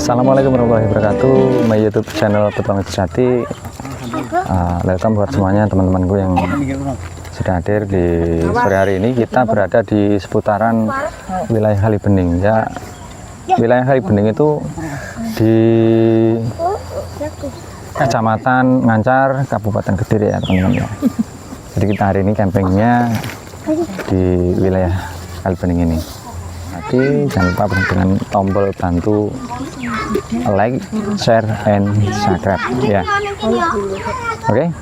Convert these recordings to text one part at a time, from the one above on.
Assalamualaikum warahmatullahi wabarakatuh. My YouTube channel Petualang Sejati. Welcome buat semuanya teman-temanku yang sudah hadir di sore hari ini. Kita berada di seputaran wilayah Kalibening. Ya, wilayah Kalibening itu di Kecamatan Ngancar, Kabupaten Kediri ya teman-teman ya. Jadi kita hari ini campingnya di wilayah Kalibening ini. Nanti jangan lupa dengan tombol bantu like, share, and subscribe ya. Oke.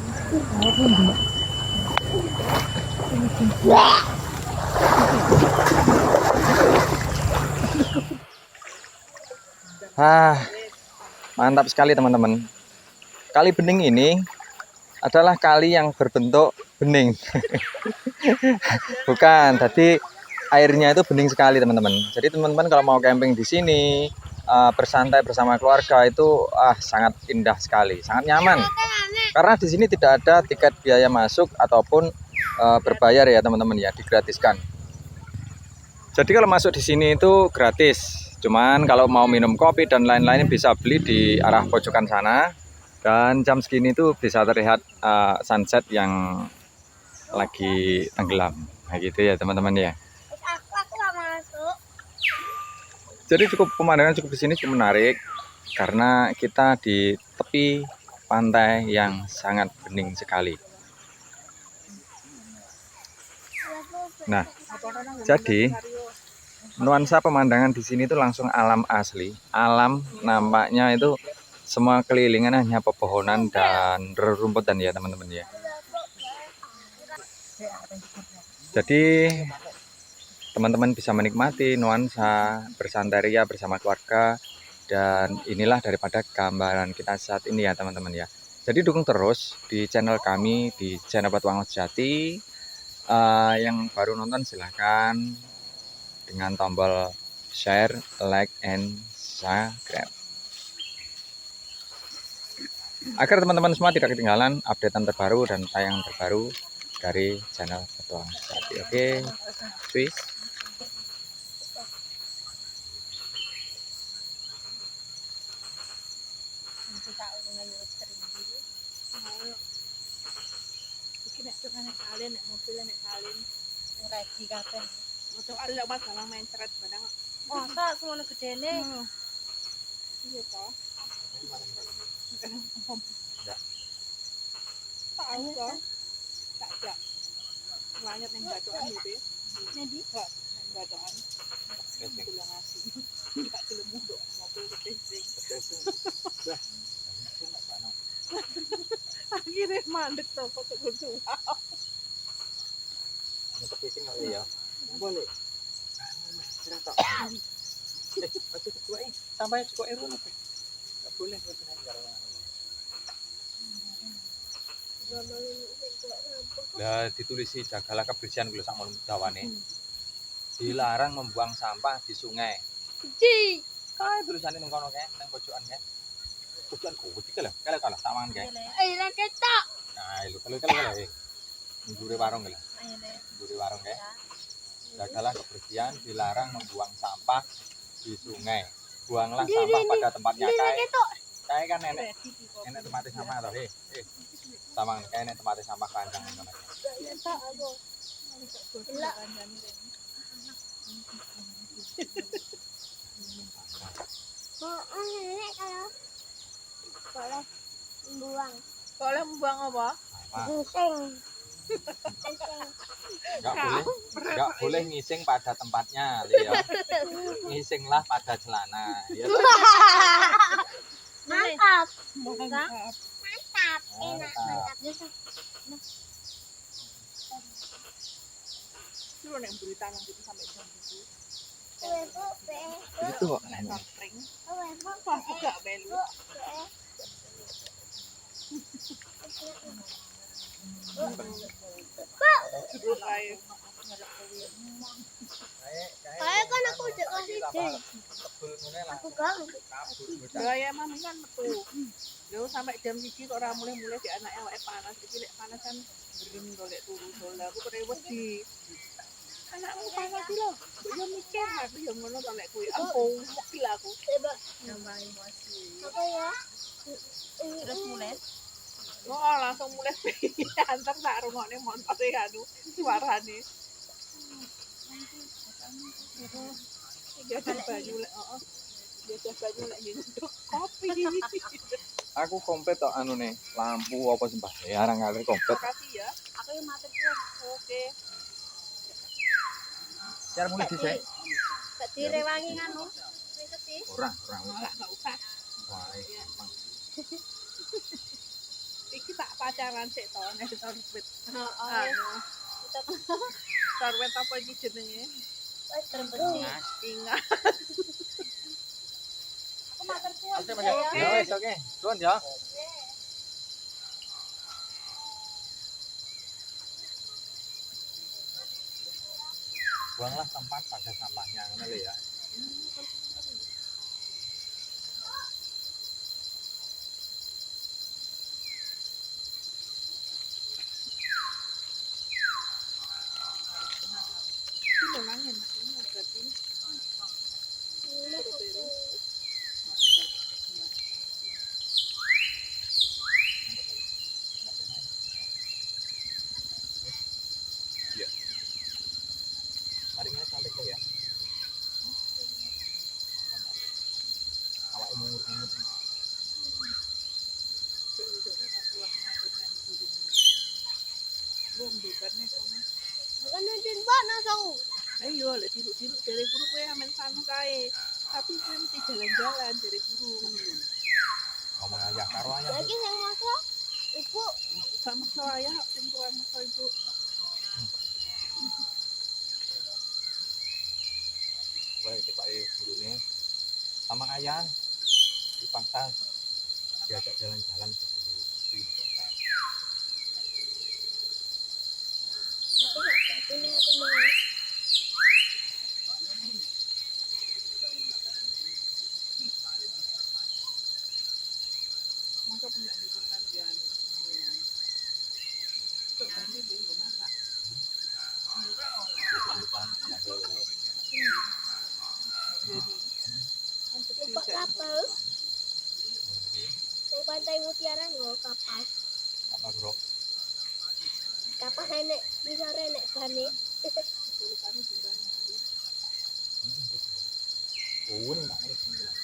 Mantap sekali teman-teman. Kali bening ini adalah kali yang berbentuk bening. Bukan, tadi airnya itu bening sekali teman-teman. Jadi teman-teman kalau mau camping di sini, bersantai bersama keluarga itu sangat indah sekali, sangat nyaman. Karena di sini tidak ada tiket biaya masuk ataupun berbayar ya teman-teman ya, digratiskan. Jadi kalau masuk di sini itu gratis. Cuman kalau mau minum kopi dan lain-lain bisa beli di arah pojokan sana. Dan jam segini itu bisa terlihat sunset yang lagi tenggelam. Nah gitu ya teman-teman ya. Jadi pemandangan cukup di sini cukup menarik karena kita di tepi pantai yang sangat bening sekali. Nah, jadi nuansa pemandangan di sini itu langsung alam asli. Alam nampaknya itu semua kelilingan hanya pepohonan dan rerumputan ya teman-teman ya. Jadi teman-teman bisa menikmati nuansa bersantai ria bersama keluarga, dan inilah daripada gambaran kita saat ini ya teman-teman ya. Jadi dukung terus di channel kami, di channel Petualang Sejati. Yang baru nonton silahkan dengan tombol share, like, and subscribe agar teman-teman semua tidak ketinggalan updatean terbaru dan tayangan terbaru dari channel Petualang Sejati. Oke, peace. Masa semono gedene. Iya toh. Tahu toh. Tak jak. Banyak yang bacaan gitu. Jadi, bacaan. Pulang asing. Tak celemu dok mobil kepising. Akhirnya mandek toh foto berdua. Kepising kali ya. Boleh. Tambah cukup air dulu. Enggak boleh Lah ditulisi jagalah kebersihan kulo sak mon dawane. Dilarang membuang sampah di sungai. Ji. Kae tulisane ning kono kae, ning pojokan kae. Pojokan kuwi iki lho, kale samaan kae. Lah ketok. Nah, lho kale. Nggure warung lho. Nggure warung kae. Jagalah kebersihan, dilarang membuang sampah di sungai. Buanglah sampah pada tempatnya kae. Kae kan enek tempatnya sama toh, sama kae enek tempatnya sampah kandang ngono. Ketok aku. Lah. Nenek kalau membuang. Kalau membuang apa? Ngising. Enggak boleh ngising pada tempatnya, ya. Ngisinglah pada celana, ya. Mantap. Mantap. Enak, mantap. Itu yang berita nanti sampai jam itu. Itu kok. Aku gak belu. Kayak kan aku udah kasih deh. Aku gak. Ya mami kan metu. Yo sampai jam 1 kok ora mulai-mulai di anake awake panas. Iki lek panas kan gerem golek turu dol. Aku kene wedi. Anakmu panas sih lo. Yo mikir aku yo ngono to lek kuwi. Ampun, wakil aku. Nambah emosi. Apa ya? Terus mulai Oh, langsung mulai antar tak rungokne montore anu suarane. Heeh. Dia ada baju lek, heeh. Dia ada baju lek nyenduk kopi. Aku komplit tok anu nih, lampu apa sih Mbak? Ya arang ngalir komplit. Makasih ya. Aku yang matur pun. Oke. Cara mulai dhisik. Tak direwangi nganu. Ngikuti. Ora. Malah enggak usah. Wah, gampang. Iki tak pacaran sik to nek sorbet. Heeh. Anu. Sorbet apa iki jenenge? Wes terbersih. Ingat. Aku matur pun. Oke, Mas. Ya wis oke. Suwun ya. Buanglah tempat pada sampahnya ngono ya. Ini memang enak ini berarti. Iya. Taringnya cantik kok ya. Awak umur-umur. Belum debatnya kamu. Bukan nunjukin mana kau. Ayo, lek diluk-diluk dari guru kowe amen sanu kae. Tapi kowe mesti jalan-jalan dari guru. Ngomong aja karo ayah. Lagi yang masak. Ibu. Sama saya sing kurang masak ibu. Baik, kita gurunya sama ayah dipaksa diajak jalan-jalan ke dulu di kota. Tapi nggak aku mau. Masa punya lingkungan dia anu. Tuh nanti dia mau masak. Depan ngambil Jadi Numpak kapal. Yang pantai Mutiara nggak kapal. apa bro? Kapal nenek bisa nenek bani. tulisannya juga nanti. Oh, ini nggak ngerti sembilan.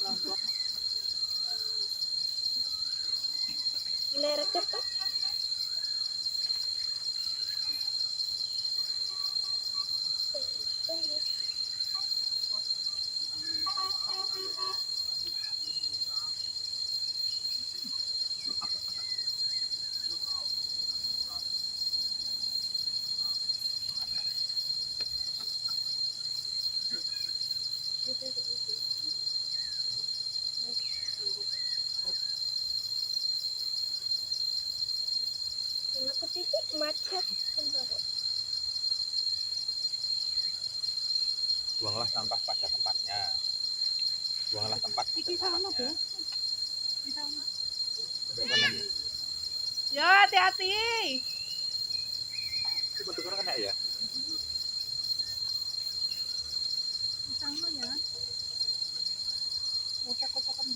Lombok. Gila reket tuh. Aku titik macet. Buanglah sampah pada tempatnya. Buanglah tempat. Iki sama Bu. Di sana. Benar. Ya, hati-hati. Coba tukar kena ya. Di sana ya. Kotak-kotakan.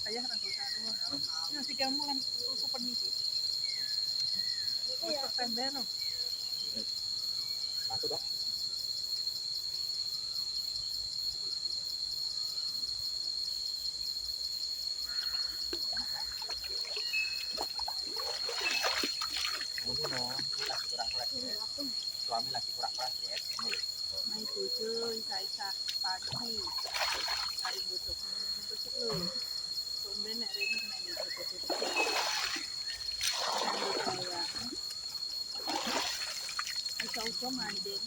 Ayah nang sana. Ya si kamu kan super nih. Iya. September. Masuk dah. isa-isa pagi hari butuh tusuk lu tumben nek rene kena dibutuh saya iso manding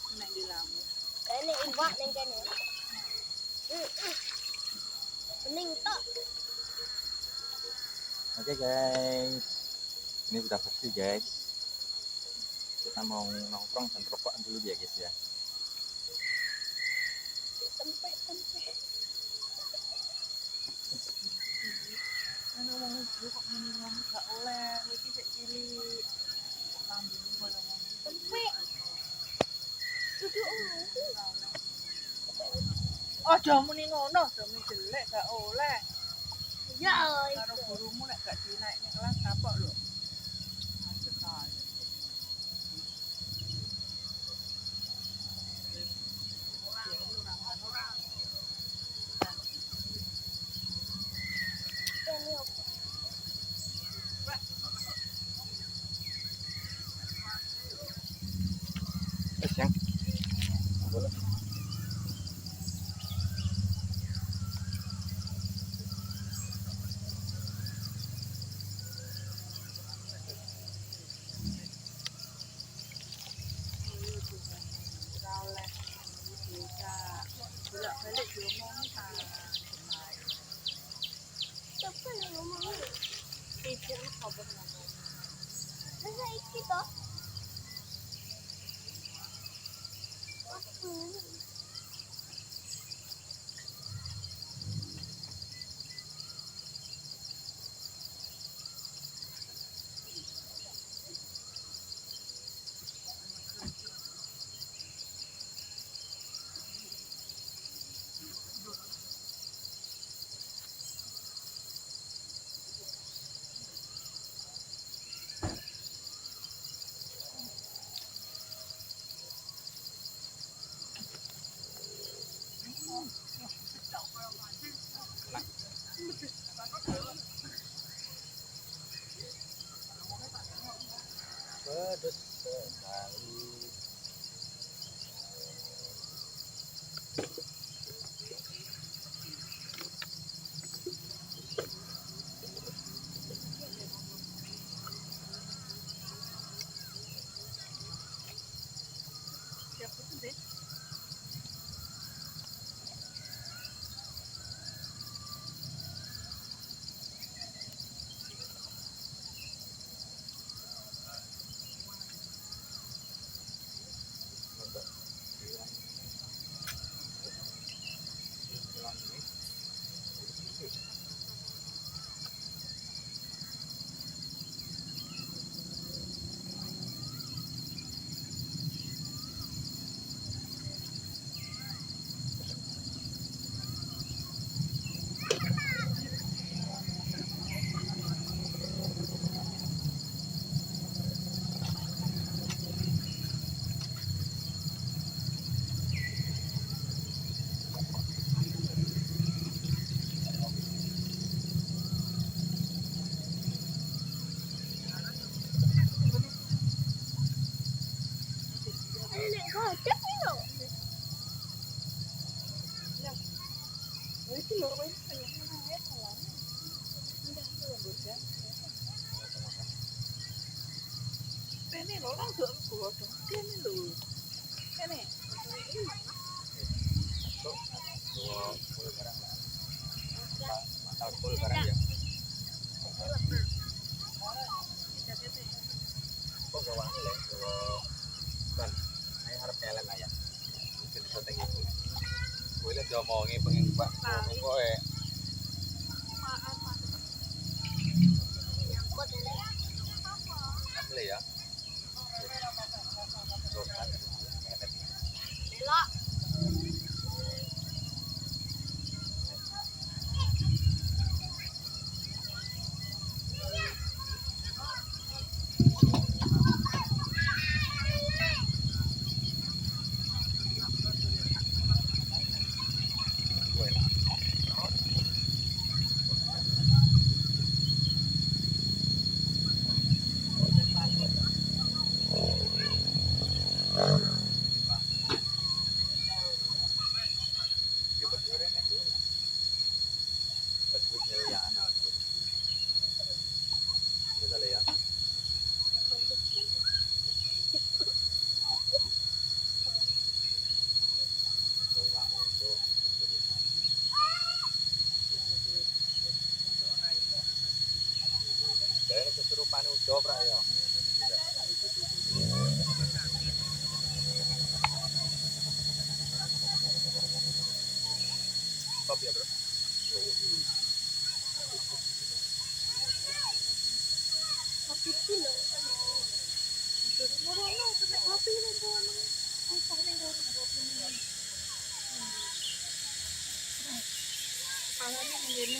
kena dilamu Ini iwak ning kene. Bening tok. Oke guys, ini sudah bersih guys. Kita mau nongkrong dan rokokan dulu ya guys ya. Tempe. ana wong iku kok muni ngomong gak oleh iki sik cilik lambene koyo ngono Tempe. Duduk aja muni ngono demi jelek gak oleh ya. karo gurumu nek gak dinaikne kelas kapok lho macet ae Ini opo? Yang boleh. bolak-balik diomong kan Siapa yang ngomong? ibu kabar ngomong Masa iki toh? Apa? Pedes sekali. siapa tuh deh Nek godek nih loh. itu lho kowe pengen ae salah ndak lho bocah ini lho langsung gua dong ini lho ini Matal full barang ya. Kok gak wangi ya? Kan, ini harap kalian aja. Mungkin bisa tinggi pun. Gue liat diomongi pengen pak. Kok asli ya. Belok. Gue Coba ya. Stop ya, Bro. Satu kilo. Kepalanya menjadi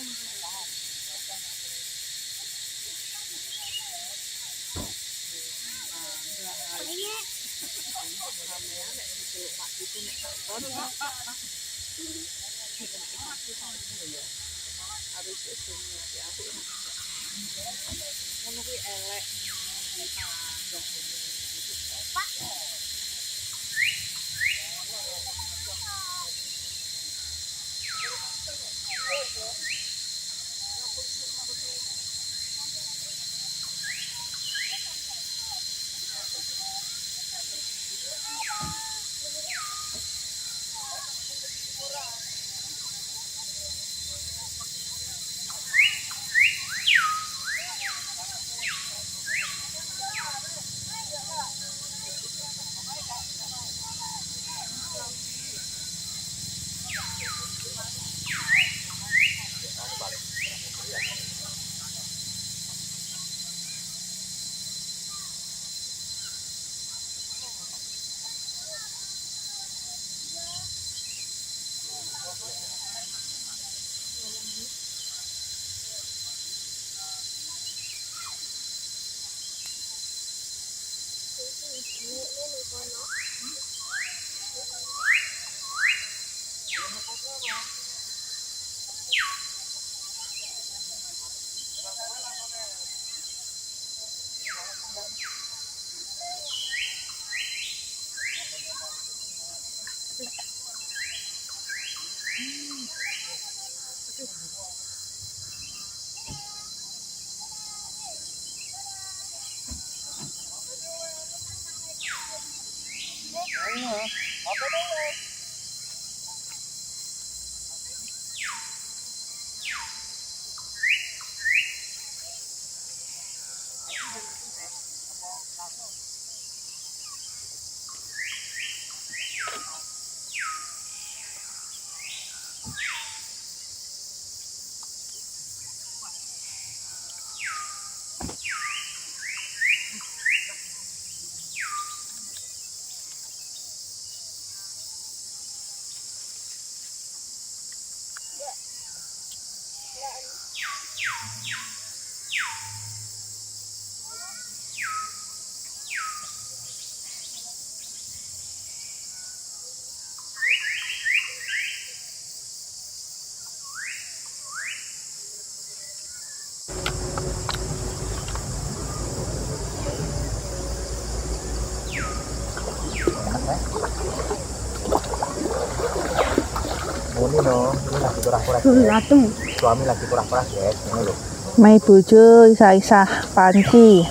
Ini no, ini lagi kurang-kurang. Latung. Suami lagi kurang-kurang, guys. Ini loh. Mai bojo isa-isa panci.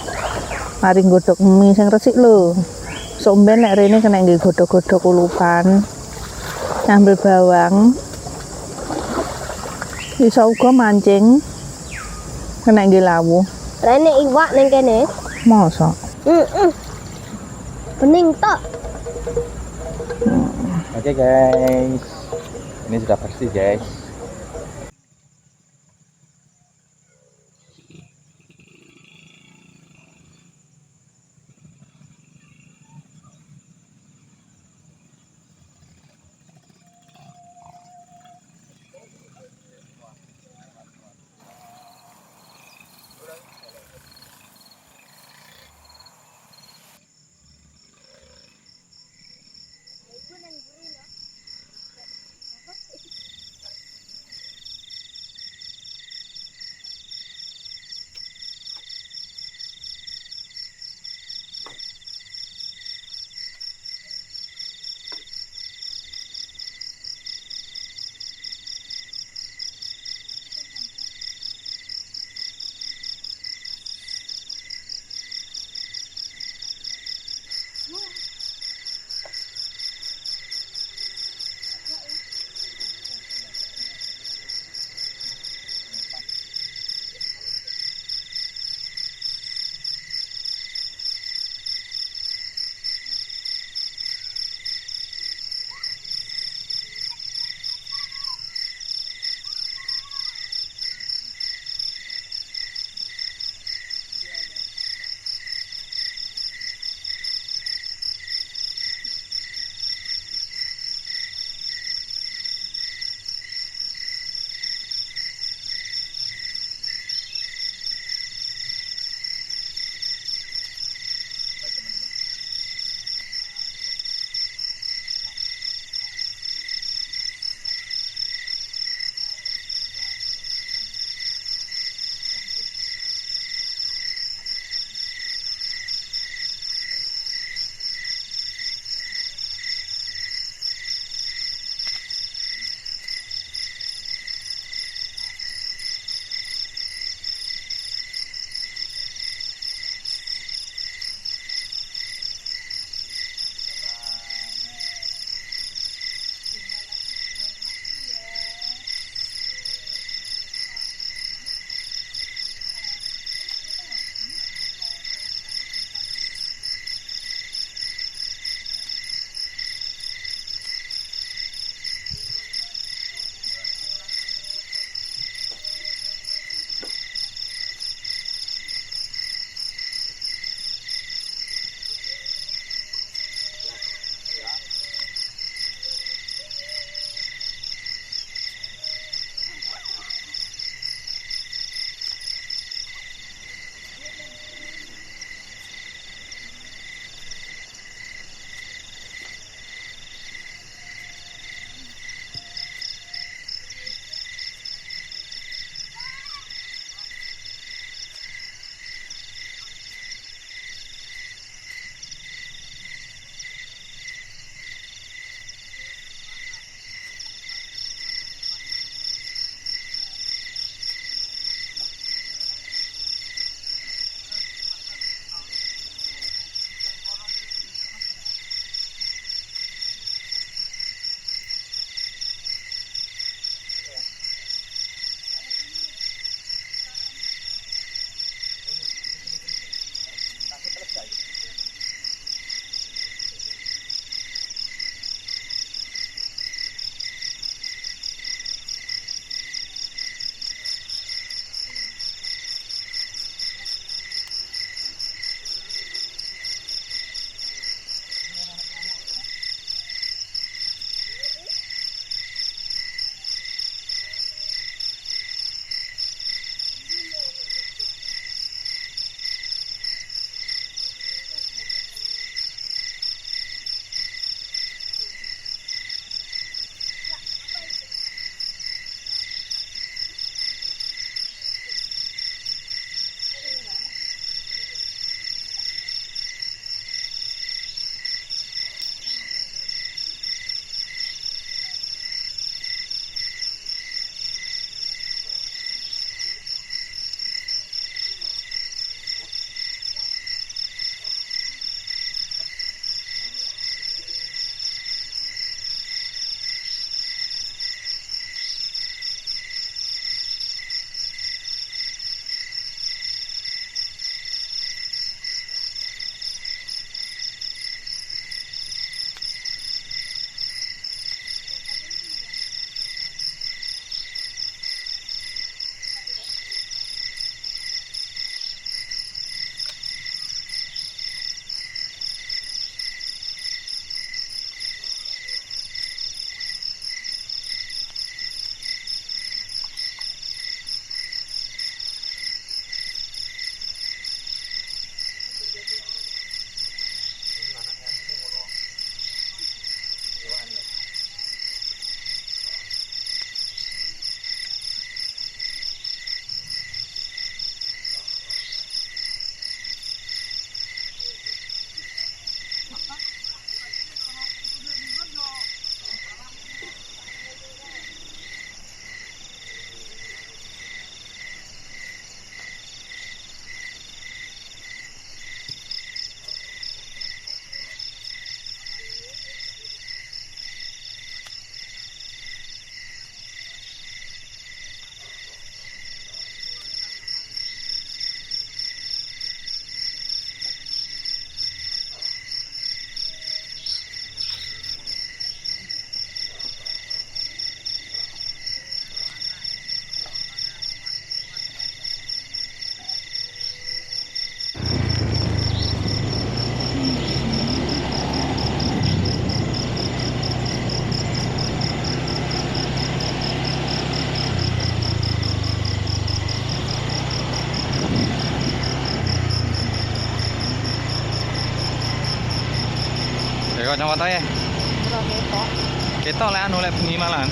Mari nggodhog mie sing resik lho. Somben nek rene kena nggih godhog-godhog kulupan. Nyambel bawang. Iso uga mancing. Kena nggih lawu. Rene iwak neng kene. Mosok. Bening tok. Oke, guys. Ini sudah bersih, guys. kacamata ya. Ora ketok. Ketok lek anu lek bengi malan.